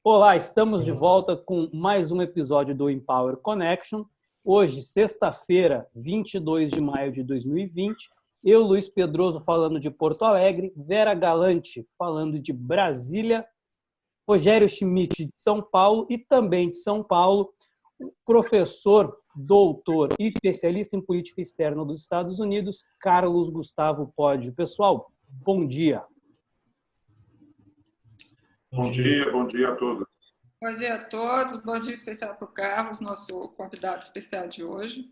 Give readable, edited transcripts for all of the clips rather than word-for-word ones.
Olá, estamos de volta com mais um episódio do Empower Connection. Hoje, sexta-feira, 22 de maio de 2020. Eu, Luiz Pedroso, falando de Porto Alegre, Vera Galante, falando de Brasília, Rogério Schmidt, de São Paulo, e também de São Paulo, professor, doutor e especialista em política externa dos Estados Unidos, Carlos Gustavo Poggio. Pessoal, bom dia. Bom dia a todos. Bom dia a todos, bom dia especial para o Carlos, nosso convidado especial de hoje.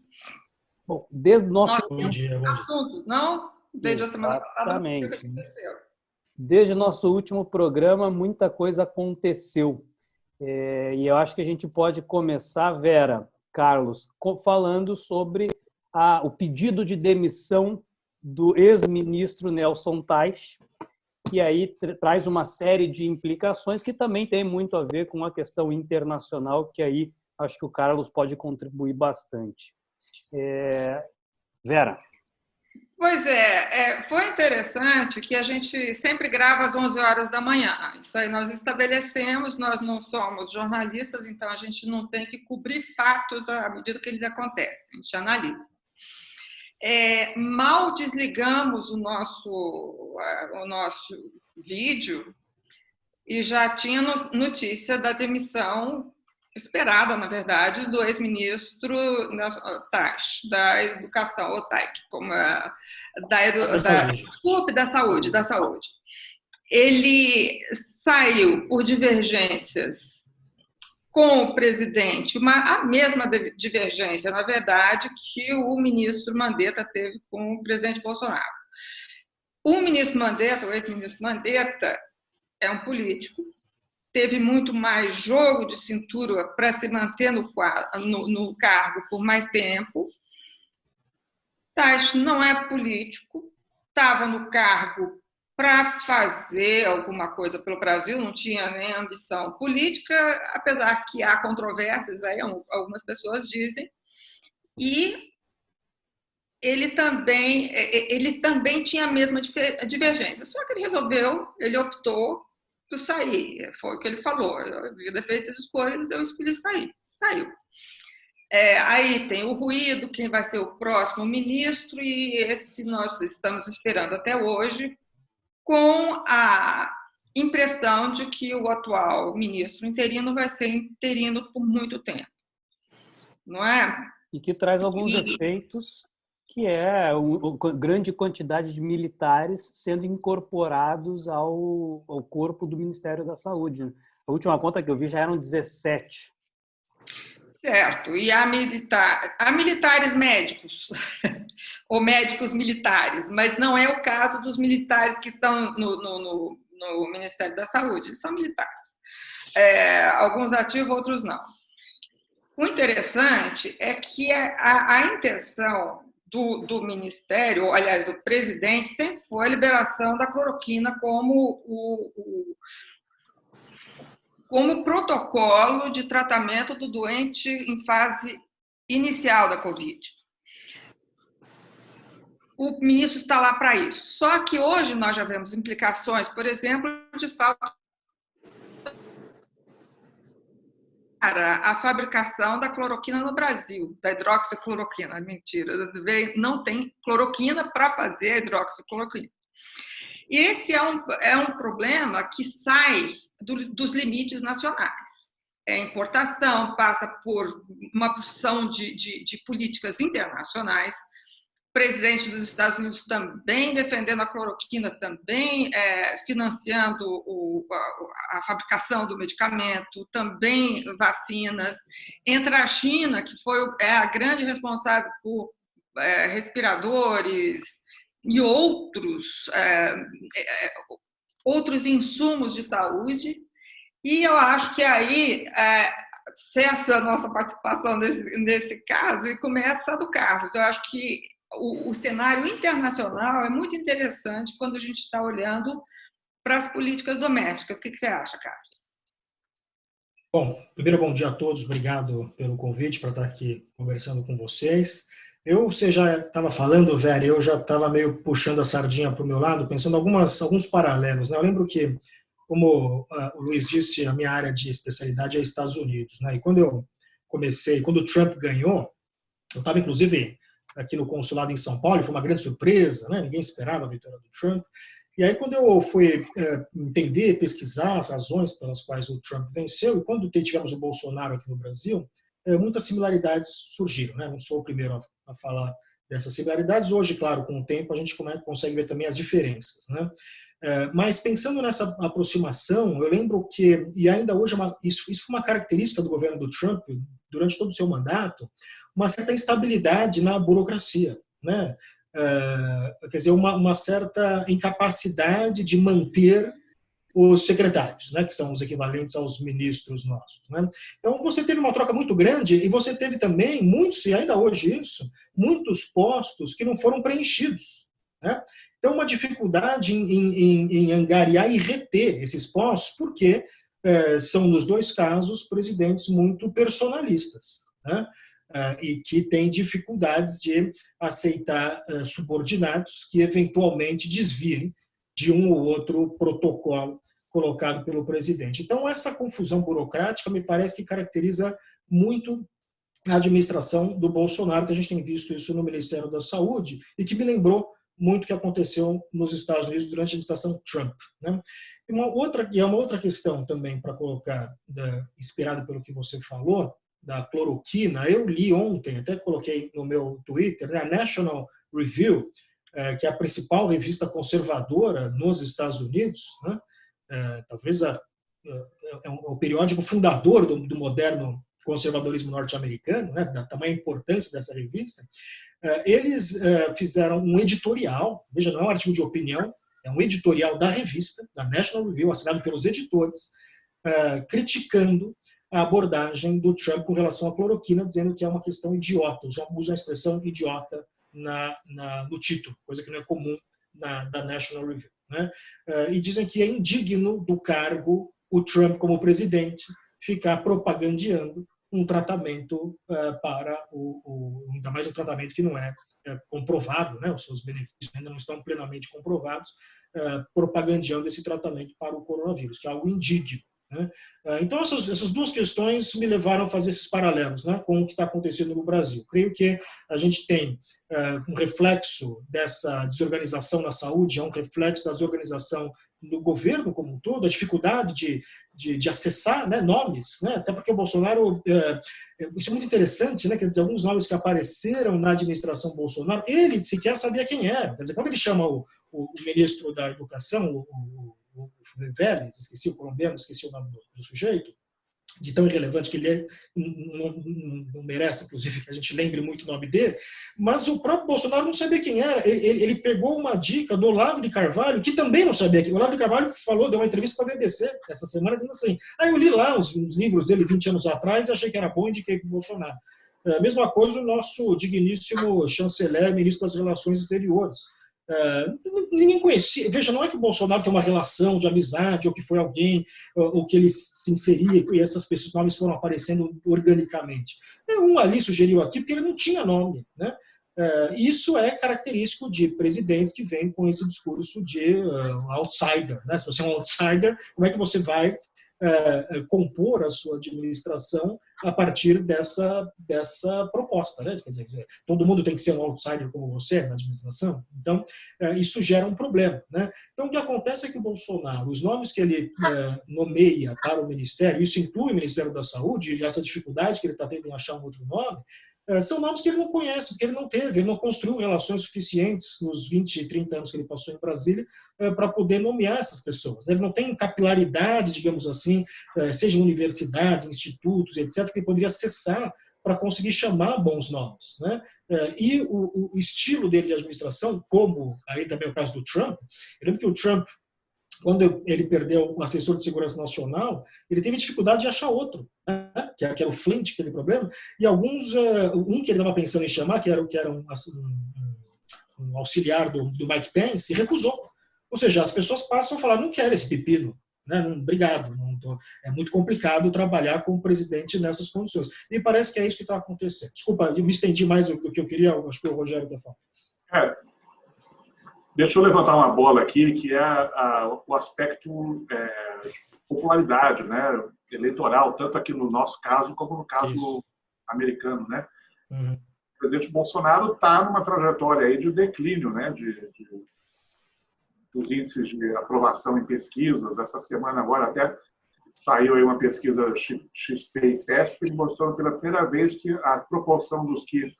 Bom, desde nosso... Nós temos assuntos, não? Desde a semana passada. Exatamente. Desde o nosso último programa, muita coisa aconteceu. E eu acho que a gente pode começar, Vera, Carlos, falando sobre o pedido de demissão do ex-ministro Nelson Teich, que aí traz uma série de implicações que também tem muito a ver com a questão internacional, que aí acho que o Carlos pode contribuir bastante. Vera. Pois foi interessante que a gente sempre grava às 11 horas da manhã. Isso aí nós estabelecemos, nós não somos jornalistas, então a gente não tem que cobrir fatos à medida que eles acontecem, a gente analisa. Mal desligamos o nosso vídeo e já tinha notícia da demissão esperada, na verdade, do ex-ministro Teich, da Educação, ou Teich, como da Saúde. Ele saiu por divergências com o presidente, a mesma divergência, na verdade, que o ministro Mandetta teve com o presidente Bolsonaro. O ex-ministro Mandetta, é um político, teve muito mais jogo de cintura para se manter no cargo por mais tempo. Teich não é político, estava no cargo para fazer alguma coisa pelo Brasil, não tinha nem ambição política, apesar que há controvérsias, aí algumas pessoas dizem, e ele também tinha a mesma divergência, só que ele optou por sair, foi o que ele falou, a vida é feita de escolhas, eu escolhi sair, saiu. Aí tem o ruído, quem vai ser o próximo ministro, e esse nós estamos esperando até hoje, com a impressão de que o atual ministro interino vai ser interino por muito tempo, não é? E que traz alguns efeitos, que é a grande quantidade de militares sendo incorporados ao corpo do Ministério da Saúde. A última conta que eu vi já eram 17. Certo, e há militares médicos, ou médicos militares, mas não é o caso dos militares que estão no Ministério da Saúde, eles são militares. Alguns ativos, outros não. O interessante é que a intenção do Ministério, aliás, do presidente, sempre foi a liberação da cloroquina como protocolo de tratamento do doente em fase inicial da Covid. O ministro está lá para isso. Só que hoje nós já vemos implicações, por exemplo, de falta para a fabricação da cloroquina no Brasil, da hidroxicloroquina. Mentira, não tem cloroquina para fazer a hidroxicloroquina. E esse é um problema que sai dos limites nacionais. Importação, passa por uma porção de políticas internacionais. O presidente dos Estados Unidos também defendendo a cloroquina, também financiando a fabricação do medicamento, também vacinas. Entra a China, que foi a grande responsável por respiradores e outros insumos de saúde, e eu acho que aí cessa a nossa participação nesse caso e começa a do Carlos. Eu acho que o cenário internacional é muito interessante quando a gente está olhando para as políticas domésticas. O que você acha, Carlos? Bom, primeiro, bom dia a todos. Obrigado pelo convite para estar aqui conversando com vocês. Você já estava falando, Vera, eu já estava meio puxando a sardinha para o meu lado, pensando alguns paralelos, né? Eu lembro que como o Luiz disse, a minha área de especialidade é Estados Unidos, né? E quando o Trump ganhou, eu estava inclusive aqui no consulado em São Paulo, foi uma grande surpresa, né? Ninguém esperava a vitória do Trump. E aí, quando eu fui entender, pesquisar as razões pelas quais o Trump venceu, e quando tivemos o Bolsonaro aqui no Brasil, muitas similaridades surgiram, né? Não sou o primeiro a falar dessas similaridades. Hoje, claro, com o tempo, a gente consegue ver também as diferenças, né? Mas pensando nessa aproximação, eu lembro que, e ainda hoje isso foi uma característica do governo do Trump, durante todo o seu mandato, uma certa instabilidade na burocracia, né? Quer dizer, uma certa incapacidade de manter os secretários, né, que são os equivalentes aos ministros nossos, né? Então, você teve uma troca muito grande e você teve também muitos, e ainda hoje isso, muitos postos que não foram preenchidos, né? Então, uma dificuldade em angariar e reter esses postos, porque são, nos dois casos, presidentes muito personalistas, né? E que têm dificuldades de aceitar subordinados que eventualmente desviem de um ou outro protocolo colocado pelo presidente. Então, essa confusão burocrática me parece que caracteriza muito a administração do Bolsonaro, que a gente tem visto isso no Ministério da Saúde, e que me lembrou muito o que aconteceu nos Estados Unidos durante a administração Trump, né? E uma outra questão também para colocar, inspirado pelo que você falou, da cloroquina, eu li ontem, até coloquei no meu Twitter, né, a National Review, que é a principal revista conservadora nos Estados Unidos, né? Talvez é o periódico fundador do moderno conservadorismo norte-americano, né? Da tamanha importância dessa revista. Eles fizeram um editorial, veja, não é um artigo de opinião, é um editorial da revista, da National Review, assinado pelos editores, criticando a abordagem do Trump com relação à cloroquina, dizendo que é uma questão idiota, usam a expressão idiota no título, coisa que não é comum da National Review, né? E dizem que é indigno do cargo o Trump como presidente ficar propagandeando um tratamento para ainda mais um tratamento que não é comprovado, né? Os seus benefícios ainda não estão plenamente comprovados, propagandeando esse tratamento para o coronavírus, que é algo indigno, né? Então, essas duas questões me levaram a fazer esses paralelos, né, com o que está acontecendo no Brasil. Creio que a gente tem um reflexo dessa desorganização na saúde, é um reflexo da desorganização do governo como um todo, a dificuldade de acessar, né, nomes, né, até porque o Bolsonaro, isso é muito interessante, né, quer dizer, alguns nomes que apareceram na administração Bolsonaro, ele sequer sabia quem era. Quer dizer, quando ele chama o ministro da Educação, o Vélez, esqueci o colombiano, esqueci o nome do sujeito, de tão irrelevante que ele não merece, inclusive, que a gente lembre muito o nome dele, mas o próprio Bolsonaro não sabia quem era. Ele pegou uma dica do Olavo de Carvalho, que também não sabia quem. O Olavo de Carvalho deu uma entrevista para a BBC essa semana, dizendo assim, eu li lá os livros dele 20 anos atrás e achei que era bom e indiquei para o Bolsonaro. A mesma coisa o nosso digníssimo chanceler, ministro das Relações Exteriores. Ninguém conhecia. Veja, não é que o Bolsonaro tem uma relação de amizade ou que foi alguém ou que ele se inseria e essas pessoas, nomes foram aparecendo organicamente. Um ali sugeriu aqui porque ele não tinha nome, né? Isso é característico de presidentes que vêm com esse discurso de outsider, né? Se você é um outsider, como é que você vai compor a sua administração a partir dessa proposta, né? Quer dizer, todo mundo tem que ser um outsider como você na administração, então isso gera um problema, né? Então o que acontece é que o Bolsonaro, os nomes que ele nomeia para o Ministério, isso inclui o Ministério da Saúde, e essa dificuldade que ele está tendo em achar um outro nome, são nomes que ele não conhece, porque ele não construiu relações suficientes nos 20, 30 anos que ele passou em Brasília para poder nomear essas pessoas. Ele não tem capilaridade, digamos assim, seja em universidades, institutos, etc., que ele poderia acessar para conseguir chamar bons nomes, né? E o estilo dele de administração, como aí também é o caso do Trump, eu lembro que o Trump, quando ele perdeu o assessor de segurança nacional, ele teve dificuldade de achar outro, né? Que era o Flint, aquele problema, e alguns, um que ele estava pensando em chamar, que era um auxiliar do Mike Pence, recusou. Ou seja, as pessoas passam a falar, não quero esse pepino, né? Obrigado, é muito complicado trabalhar com o presidente nessas condições. E parece que é isso que está acontecendo. Desculpa, eu me estendi mais do que eu queria, acho que o Rogério quer falar. deixa eu levantar uma bola aqui, que é o aspecto de popularidade, né, eleitoral, tanto aqui no nosso caso como no caso americano, né? Uhum. O presidente Bolsonaro está numa trajetória aí de declínio, né, dos índices de aprovação em pesquisas. Essa semana agora até saiu aí uma pesquisa XP e PESP mostrando pela primeira vez que a proporção dos que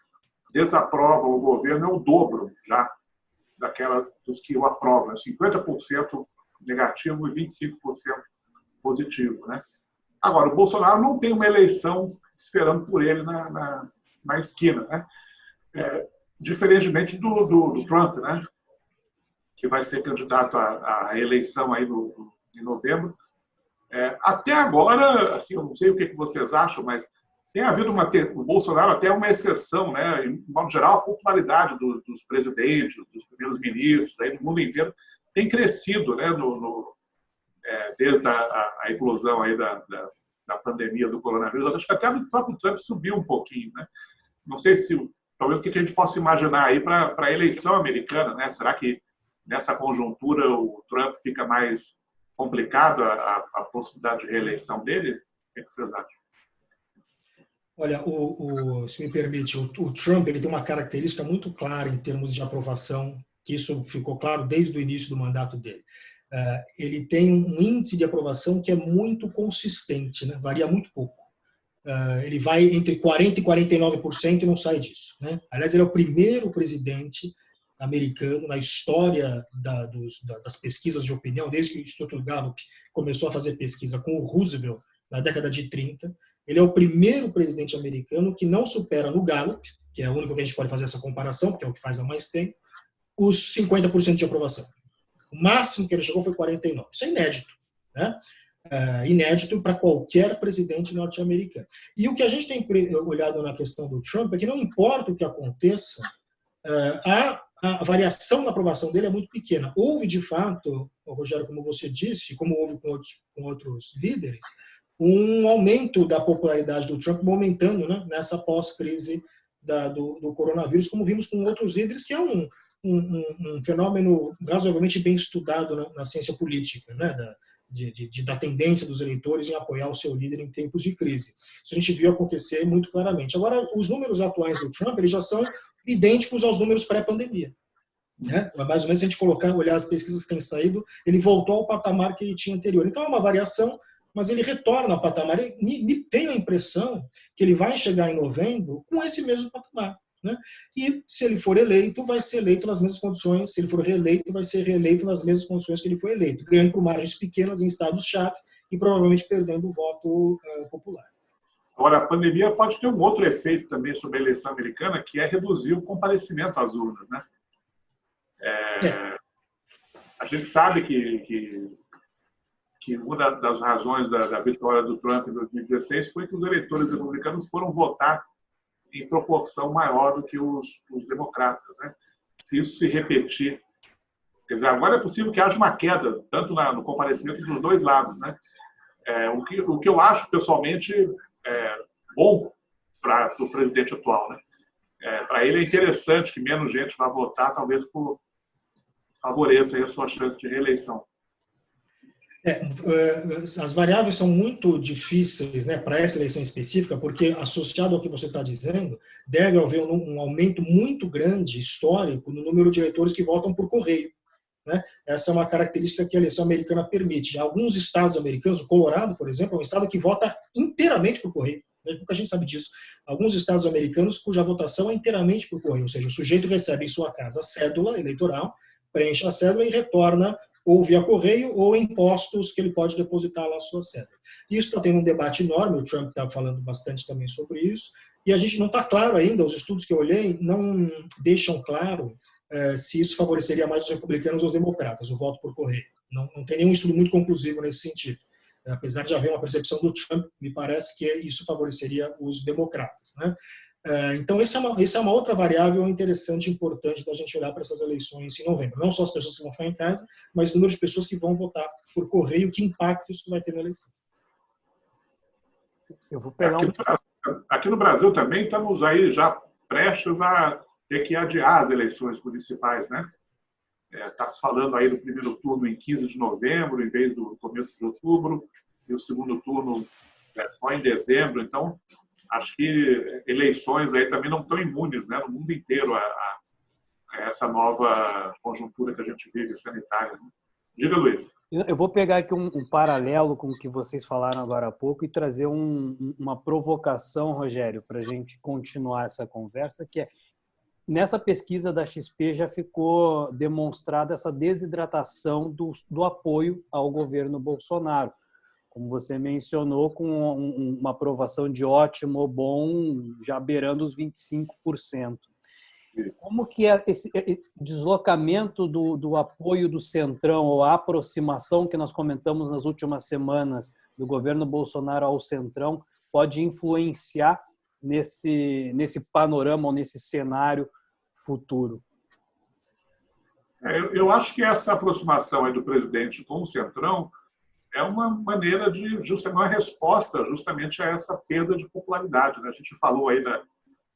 desaprovam o governo é o dobro já daquela dos que o aprovam, 50% negativo e 25% positivo, né? Agora, o Bolsonaro não tem uma eleição esperando por ele na esquina, né? Diferentemente do Trump, né? Que vai ser candidato à reeleição aí em novembro. Até agora, assim, eu não sei o que vocês acham, mas tem havido o Bolsonaro até uma exceção, né? Em modo geral, a popularidade dos presidentes, dos primeiros ministros, aí no mundo inteiro tem crescido, né? Desde a eclosão aí da pandemia do coronavírus. Acho que até o próprio Trump subiu um pouquinho, né? Não sei se talvez o que a gente possa imaginar aí para a eleição americana, né? Será que nessa conjuntura o Trump fica mais complicado a possibilidade de reeleição dele? O que vocês acham? Olha, se me permite, o Trump ele tem uma característica muito clara em termos de aprovação, que isso ficou claro desde o início do mandato dele. Ele tem um índice de aprovação que é muito consistente, né? Varia muito pouco. Ele vai entre 40% e 49% e não sai disso, né? Aliás, ele é o primeiro presidente americano na história das pesquisas de opinião, desde que o Instituto Gallup começou a fazer pesquisa com o Roosevelt na década de 30. Ele é o primeiro presidente americano que não supera no Gallup, que é o único que a gente pode fazer essa comparação, porque é o que faz há mais tempo, os 50% de aprovação. O máximo que ele chegou foi 49%. Isso é inédito, né? Inédito para qualquer presidente norte-americano. E o que a gente tem olhado na questão do Trump é que não importa o que aconteça, a variação na aprovação dele é muito pequena. Houve, de fato, Rogério, como você disse, como houve com outros líderes, um aumento da popularidade do Trump, aumentando, né, nessa pós-crise do coronavírus, como vimos com outros líderes, que é um fenômeno razoavelmente bem estudado na ciência política, né, da tendência dos eleitores em apoiar o seu líder em tempos de crise. Isso a gente viu acontecer muito claramente. Agora, os números atuais do Trump eles já são idênticos aos números pré-pandemia. Né? Mais ou menos, se a gente olhar as pesquisas que têm saído, ele voltou ao patamar que ele tinha anterior. Então, é uma variação, mas ele retorna ao patamar. Me tenho a impressão que ele vai chegar em novembro com esse mesmo patamar. Né? E, se ele for eleito, vai ser eleito nas mesmas condições. Se ele for reeleito, vai ser reeleito nas mesmas condições que ele foi eleito, ganhando por margens pequenas em estados-chave e provavelmente perdendo o voto popular. Agora, a pandemia pode ter um outro efeito também sobre a eleição americana, que é reduzir o comparecimento às urnas, né? A gente sabe que uma das razões da vitória do Trump em 2016 foi que os eleitores republicanos foram votar em proporção maior do que os democratas, né? Se isso se repetir, quer dizer, agora é possível que haja uma queda, tanto no comparecimento dos dois lados, né? O que eu acho, pessoalmente, bom para o presidente atual, né? Para ele é interessante que menos gente vá votar, talvez favoreça aí a sua chance de reeleição. As variáveis são muito difíceis, né, para essa eleição específica, porque, associado ao que você está dizendo, deve haver um aumento muito grande, histórico, no número de eleitores que votam por correio. Né? Essa é uma característica que a eleição americana permite. Alguns estados americanos, o Colorado, por exemplo, é um estado que vota inteiramente por correio. Pouca gente sabe disso. Alguns estados americanos cuja votação é inteiramente por correio, ou seja, o sujeito recebe em sua casa a cédula eleitoral, preenche a cédula e retorna ou via correio ou em postos que ele pode depositar lá a sua cédula. Isso está tendo um debate enorme, o Trump está falando bastante também sobre isso, e a gente não está claro ainda, os estudos que eu olhei não deixam claro se isso favoreceria mais os republicanos ou os democratas, o voto por correio. Não tem nenhum estudo muito conclusivo nesse sentido. Apesar de haver uma percepção do Trump, me parece que isso favoreceria os democratas. Né? Então, essa é uma outra variável interessante e importante da gente olhar para essas eleições em novembro. Não só as pessoas que vão ficar em casa, mas o número de pessoas que vão votar por correio, que impacto isso vai ter na eleição. Eu vou pegar aqui no Brasil também estamos aí já prestes a ter que adiar as eleições municipais, né? Está se falando aí do primeiro turno em 15 de novembro, em vez do começo de outubro, e o segundo turno só em dezembro. Então, acho que eleições aí também não estão imunes, né, no mundo inteiro a essa nova conjuntura que a gente vive sanitária. Né? Diga, Luiz. Eu vou pegar aqui um paralelo com o que vocês falaram agora há pouco e trazer uma provocação, Rogério, para a gente continuar essa conversa, que é, nessa pesquisa da XP já ficou demonstrada essa desidratação do apoio ao governo Bolsonaro. Como você mencionou, com uma aprovação de ótimo ou bom, já beirando os 25%. Como que é esse deslocamento do apoio do Centrão, ou a aproximação que nós comentamos nas últimas semanas do governo Bolsonaro ao Centrão, pode influenciar nesse panorama ou nesse cenário futuro? Eu acho que essa aproximação aí do presidente com o Centrão é uma maneira de justamente uma resposta justamente a essa perda de popularidade. Né? A gente falou aí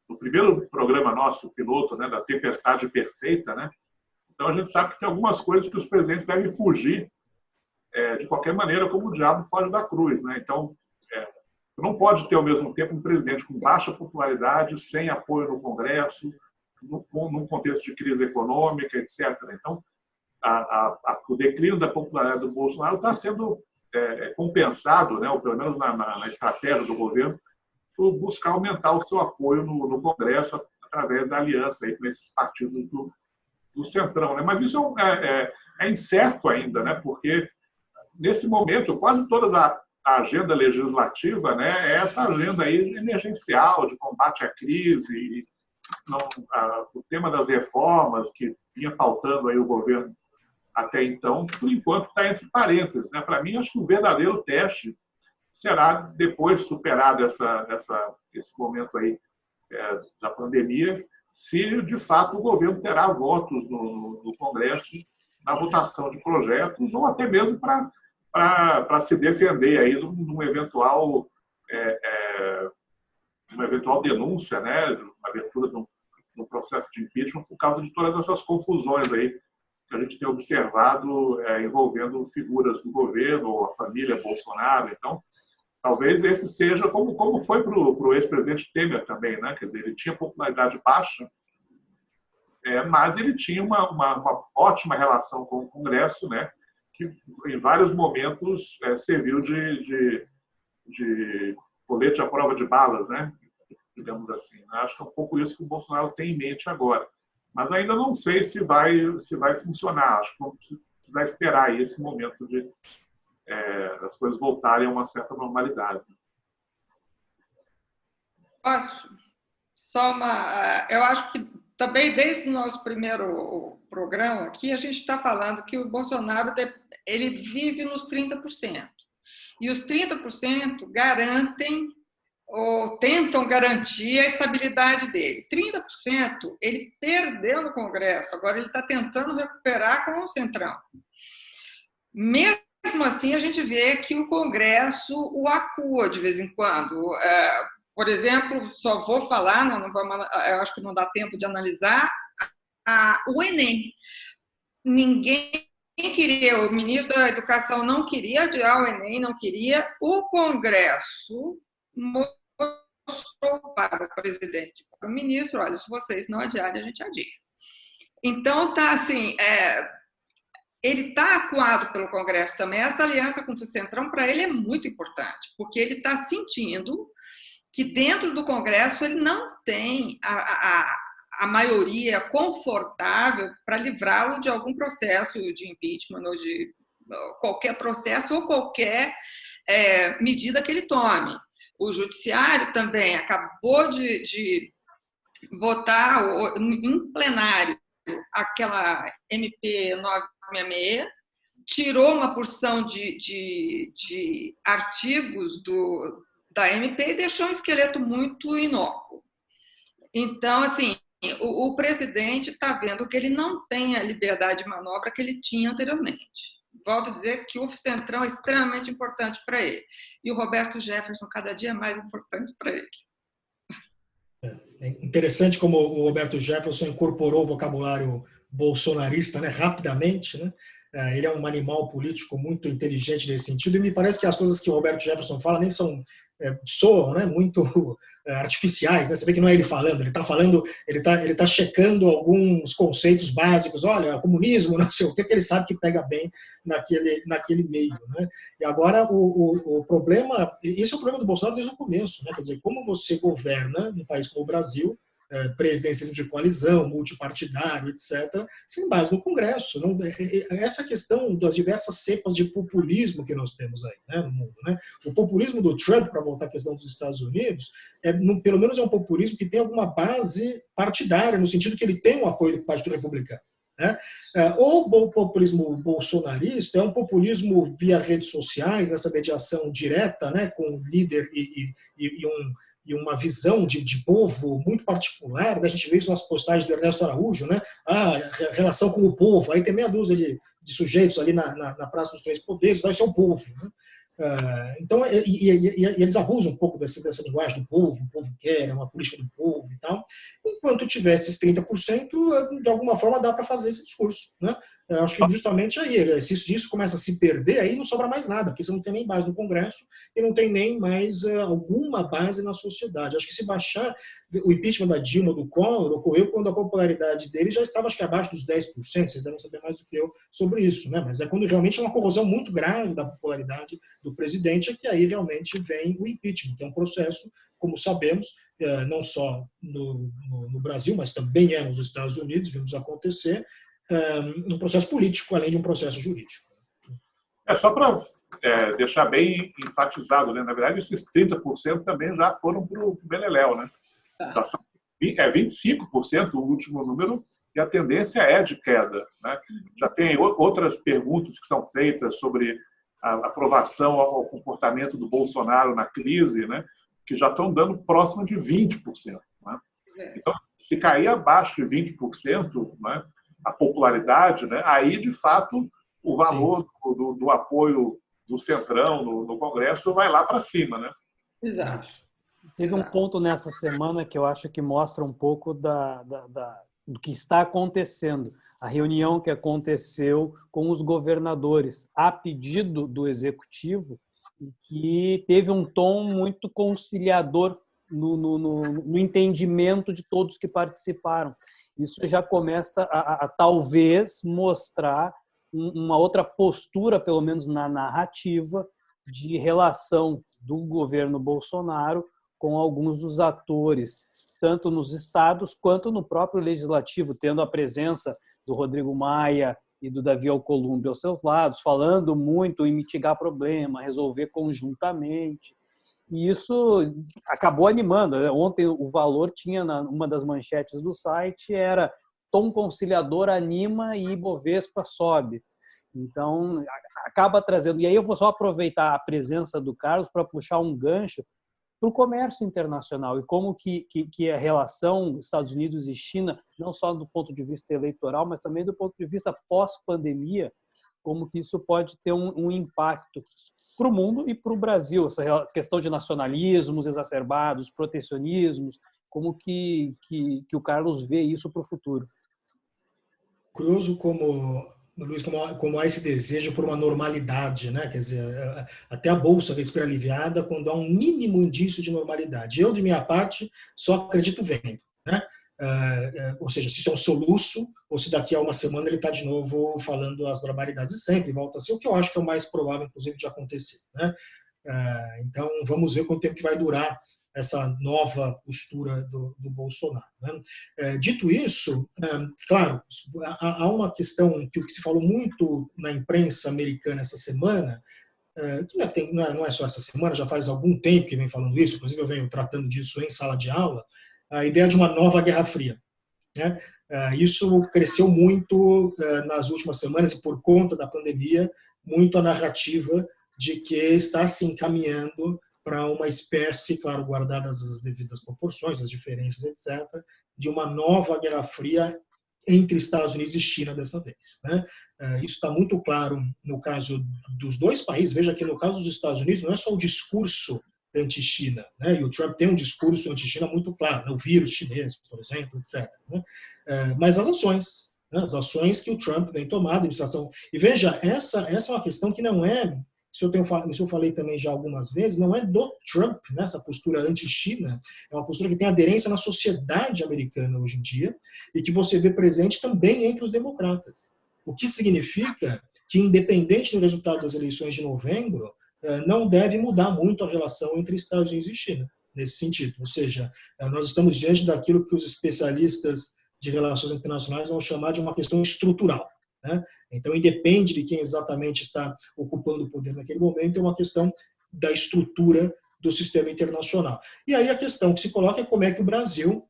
no primeiro programa nosso, o piloto, né, da tempestade perfeita, né? Então a gente sabe que tem algumas coisas que os presidentes devem fugir de qualquer maneira, como o diabo foge da cruz, né? Então não pode ter ao mesmo tempo um presidente com baixa popularidade, sem apoio no Congresso, num contexto de crise econômica, etc. Então o declínio da popularidade do Bolsonaro está sendo compensado, né, ou pelo menos na estratégia do governo, por buscar aumentar o seu apoio no Congresso através da aliança aí com esses partidos do Centrão. Né? Mas isso é incerto ainda, né? Porque nesse momento quase toda a agenda legislativa, né, é essa agenda aí emergencial de combate à crise, o tema das reformas que vinha pautando aí o governo até então, por enquanto está entre parênteses. Né? Para mim, acho que o verdadeiro teste será, depois superado esse momento aí da pandemia, se de fato o governo terá votos no Congresso na votação de projetos, ou até mesmo para se defender aí de uma eventual denúncia, né, uma abertura no processo de impeachment, por causa de todas essas confusões aí que a gente tem observado envolvendo figuras do governo ou a família Bolsonaro. Então, talvez esse seja, como foi para o ex-presidente Temer também, né? Quer dizer, ele tinha popularidade baixa, mas ele tinha uma ótima relação com o Congresso, né? Que em vários momentos serviu de colete à prova de balas, né? Digamos assim. Acho que é um pouco isso que o Bolsonaro tem em mente agora. Mas ainda não sei se vai funcionar. Acho que vamos precisar esperar aí esse momento de as coisas voltarem a uma certa normalidade. Posso? Eu acho que também desde o nosso primeiro programa aqui, a gente está falando que o Bolsonaro ele vive nos 30%. E os 30% garantem ou tentam garantir a estabilidade dele. 30% ele perdeu no Congresso, agora ele está tentando recuperar com o Centrão. Mesmo assim, a gente vê que o Congresso o acua de vez em quando. Por exemplo, só vou falar, eu acho que não dá tempo de analisar, o Enem. Ninguém queria, o ministro da Educação não queria adiar o Enem, não queria. O Congresso mostrou para o presidente, para o ministro, olha, se vocês não adiarem, a gente adia. Então, tá assim, ele está acuado pelo Congresso também. Essa aliança com o Centrão, para ele, é muito importante, porque ele está sentindo que dentro do Congresso ele não tem a maioria confortável para livrá-lo de algum processo de impeachment ou de qualquer processo ou qualquer medida que ele tome. O Judiciário também acabou de votar em plenário aquela MP 966, tirou uma porção de artigos da MP e deixou um esqueleto muito inócuo. Então, assim, o presidente está vendo que ele não tem a liberdade de manobra que ele tinha anteriormente. Volto a dizer que o Centrão é extremamente importante para ele. E o Roberto Jefferson, cada dia é mais importante para ele. É interessante como o Roberto Jefferson incorporou o vocabulário bolsonarista, né, rapidamente, né? Ele é um animal político muito inteligente nesse sentido, e me parece que as coisas que o Roberto Jefferson fala nem soam, né, muito artificiais, né? Você vê que não é ele falando, ele está falando, ele tá checando alguns conceitos básicos, olha, comunismo, não sei o que ele sabe que pega bem naquele meio, né? E agora o problema, esse é o problema do Bolsonaro desde o começo, né? Quer dizer, como você governa um país como o Brasil, presidencialismo de coalizão, multipartidário, etc., sem base no Congresso. Não, essa questão das diversas cepas de populismo que nós temos aí, né, no mundo. Né? O populismo do Trump, para voltar à questão dos Estados Unidos, pelo menos é um populismo que tem alguma base partidária, no sentido que ele tem o apoio do Partido Republicano. Né? O populismo bolsonarista é um populismo via redes sociais, nessa mediação direta, né, com o líder e uma visão de povo muito particular. A gente vê isso nas postagens do Ernesto Araújo, né? A relação com o povo. Aí tem meia dúzia de sujeitos ali na Praça dos Três Poderes, então esse é o povo. Né? Então, eles abusam um pouco dessa linguagem do povo, o povo quer, é uma política do povo e tal. Enquanto tiver esses 30%, de alguma forma dá para fazer esse discurso. Né? Eu acho que justamente aí, se isso começa a se perder, aí não sobra mais nada, porque você não tem nem base no Congresso e não tem nem mais alguma base na sociedade. Acho que se baixar o impeachment da Dilma, do Collor, ocorreu quando a popularidade dele já estava, acho que abaixo dos 10%, vocês devem saber mais do que eu sobre isso, né? Mas é quando realmente é uma corrosão muito grave da popularidade do presidente, é que aí realmente vem o impeachment, que é um processo, como sabemos, não só no Brasil, mas também nos Estados Unidos, vimos acontecer, um processo político, além de um processo jurídico. Só para deixar bem enfatizado, né? Na verdade, esses 30% também já foram para o Beleléu, né? Já são 25% o último número, e a tendência é de queda. Né? Já tem outras perguntas que são feitas sobre a aprovação ao comportamento do Bolsonaro na crise, né? Que já estão dando próximo de 20%. Né? Então, se cair abaixo de 20%, né, a popularidade, né, aí, de fato, o valor do apoio do Centrão no Congresso vai lá para cima. Né? Exato. Teve um ponto nessa semana que eu acho que mostra um pouco do que está acontecendo. A reunião que aconteceu com os governadores, a pedido do Executivo, que teve um tom muito conciliador no entendimento de todos que participaram. Isso já começa a talvez mostrar uma outra postura, pelo menos na narrativa, de relação do governo Bolsonaro com alguns dos atores, tanto nos estados quanto no próprio legislativo, tendo a presença do Rodrigo Maia e do Davi Alcolumbre aos seus lados, falando muito em mitigar problema, resolver conjuntamente. E isso acabou animando. Ontem o Valor tinha, uma das manchetes do site, era tom conciliador anima e Ibovespa sobe. Então, acaba trazendo... E aí eu vou só aproveitar a presença do Carlos para puxar um gancho para o comércio internacional e como que a relação Estados Unidos e China, não só do ponto de vista eleitoral, mas também do ponto de vista pós-pandemia, como que isso pode ter um impacto para o mundo e para o Brasil. Essa questão de nacionalismos exacerbados, protecionismos, como que o Carlos vê isso para o futuro. Curioso Luiz, como há esse desejo por uma normalidade, né? Quer dizer, até a Bolsa respira aliviada quando há um mínimo indício de normalidade. Eu, de minha parte, só acredito vendo, né? Ou seja, se isso é um soluço, ou se daqui a uma semana ele está de novo falando as barbaridades, e sempre volta a ser, o que eu acho que é o mais provável, inclusive, de acontecer. Né? Então, vamos ver quanto tempo que vai durar essa nova postura do Bolsonaro. Né? Dito isso, claro, há uma questão que se falou muito na imprensa americana essa semana, que não é só essa semana, já faz algum tempo que vem falando isso, inclusive eu venho tratando disso em sala de aula, a ideia de uma nova Guerra Fria. Né? Isso cresceu muito nas últimas semanas e, por conta da pandemia, muito a narrativa de que está se encaminhando para uma espécie, claro, guardadas as devidas proporções, as diferenças, etc., de uma nova Guerra Fria entre Estados Unidos e China dessa vez. Né? Isso está muito claro no caso dos dois países. Veja que no caso dos Estados Unidos não é só o discurso anti-China, né? E o Trump tem um discurso anti-China muito claro, né? O vírus chinês, por exemplo, etc. Né? Mas as ações, né? As ações que o Trump vem tomando, a administração. E veja, essa é uma questão que não é, isso eu falei também já algumas vezes, não é do Trump, né? Essa postura anti-China, é uma postura que tem aderência na sociedade americana hoje em dia e que você vê presente também entre os democratas. O que significa que, independente do resultado das eleições de novembro, não deve mudar muito a relação entre Estados Unidos e China, nesse sentido. Ou seja, nós estamos diante daquilo que os especialistas de relações internacionais vão chamar de uma questão estrutural, né? Então, independe de quem exatamente está ocupando o poder naquele momento, é uma questão da estrutura do sistema internacional. E aí a questão que se coloca é como é que o Brasil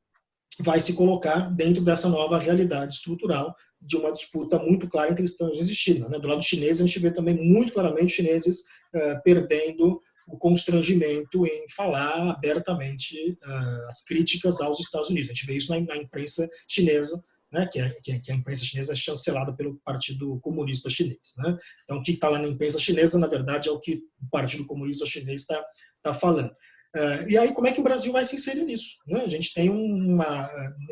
vai se colocar dentro dessa nova realidade estrutural de uma disputa muito clara entre Estados Unidos e China, né? Do lado chinês, a gente vê também muito claramente os chineses perdendo o constrangimento em falar abertamente as críticas aos Estados Unidos. A gente vê isso na imprensa chinesa, né? que a imprensa chinesa é chancelada pelo Partido Comunista Chinês, né? Então, o que está lá na imprensa chinesa, na verdade, é o que o Partido Comunista Chinês está falando. E aí, como é que o Brasil vai se inserir nisso, né? A gente tem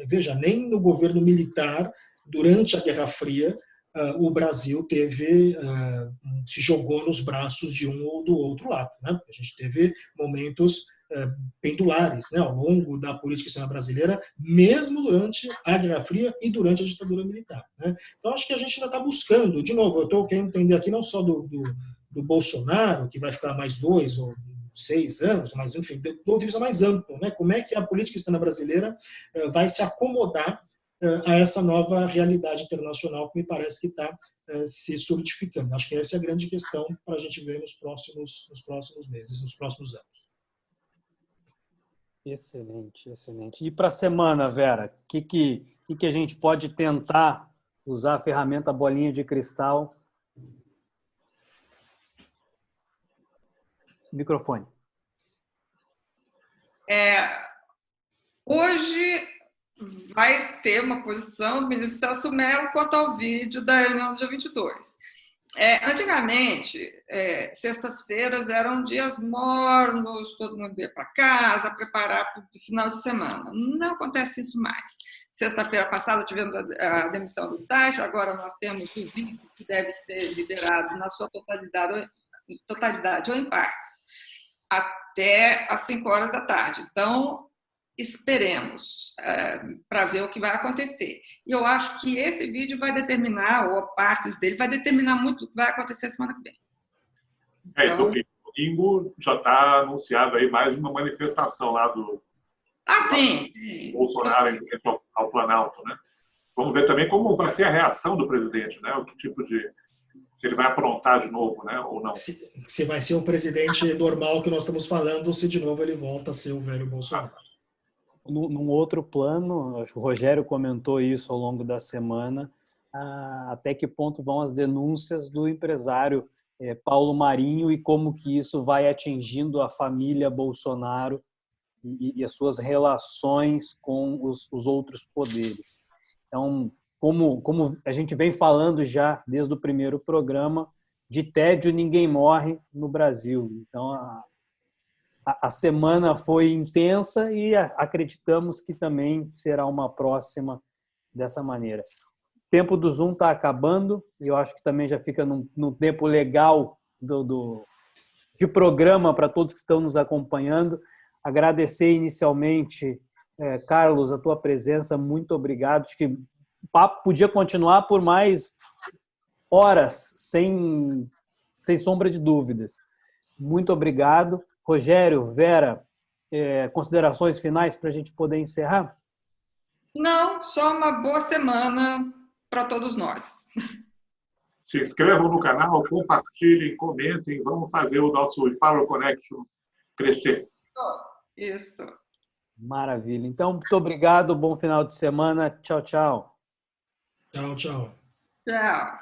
veja, nem no governo militar, durante a Guerra Fria, o Brasil se jogou nos braços de um ou do outro lado, né? A gente teve momentos pendulares, né, ao longo da política externa brasileira, mesmo durante a Guerra Fria e durante a ditadura militar, né? Então, acho que a gente ainda está buscando, de novo, eu estou querendo entender aqui não só do Bolsonaro, que vai ficar mais 2 ou 6 anos, mas, enfim, do ponto de vista mais amplo, né? Como é que a política externa brasileira vai se acomodar a essa nova realidade internacional que me parece que está se solidificando. Acho que essa é a grande questão para a gente ver nos próximos meses, nos próximos anos. Excelente, excelente. E para a semana, Vera, o que a gente pode tentar usar a ferramenta bolinha de cristal? Microfone. Hoje vai ter uma posição do ministro Celso Mello quanto ao vídeo da reunião do dia 22. Antigamente, sextas-feiras eram dias mornos, todo mundo ia para casa, preparar para o final de semana. Não acontece isso mais. Sexta-feira passada tivemos a demissão do Taix, agora nós temos o vídeo que deve ser liberado na sua totalidade ou em partes, até às 5 horas da tarde. Então, esperemos para ver o que vai acontecer. E eu acho que esse vídeo vai determinar, ou partes dele, vai determinar muito o que vai acontecer semana que vem. Então, domingo já está anunciado aí mais uma manifestação lá do sim. Bolsonaro em frente ao Planalto, né? Vamos ver também como vai ser a reação do presidente, né? O que tipo de... se ele vai aprontar de novo, né? Ou não. Se vai ser o presidente normal que nós estamos falando, ou se de novo ele volta a ser o velho Bolsonaro. Num outro plano, acho que o Rogério comentou isso ao longo da semana, até que ponto vão as denúncias do empresário Paulo Marinho e como que isso vai atingindo a família Bolsonaro e as suas relações com os outros poderes. Então, como a gente vem falando já desde o primeiro programa, de tédio ninguém morre no Brasil. Então, a semana foi intensa e acreditamos que também será uma próxima dessa maneira. O tempo do Zoom está acabando e eu acho que também já fica no tempo legal de programa para todos que estão nos acompanhando. Agradecer inicialmente, Carlos, a tua presença. Muito obrigado. Acho que o papo podia continuar por mais horas, sem sombra de dúvidas. Muito obrigado. Rogério, Vera, considerações finais para a gente poder encerrar? Não, só uma boa semana para todos nós. Se inscrevam no canal, compartilhem, comentem, vamos fazer o nosso Power Connection crescer. Isso. Maravilha. Então, muito obrigado, bom final de semana. Tchau, tchau. Tchau, tchau. Tchau.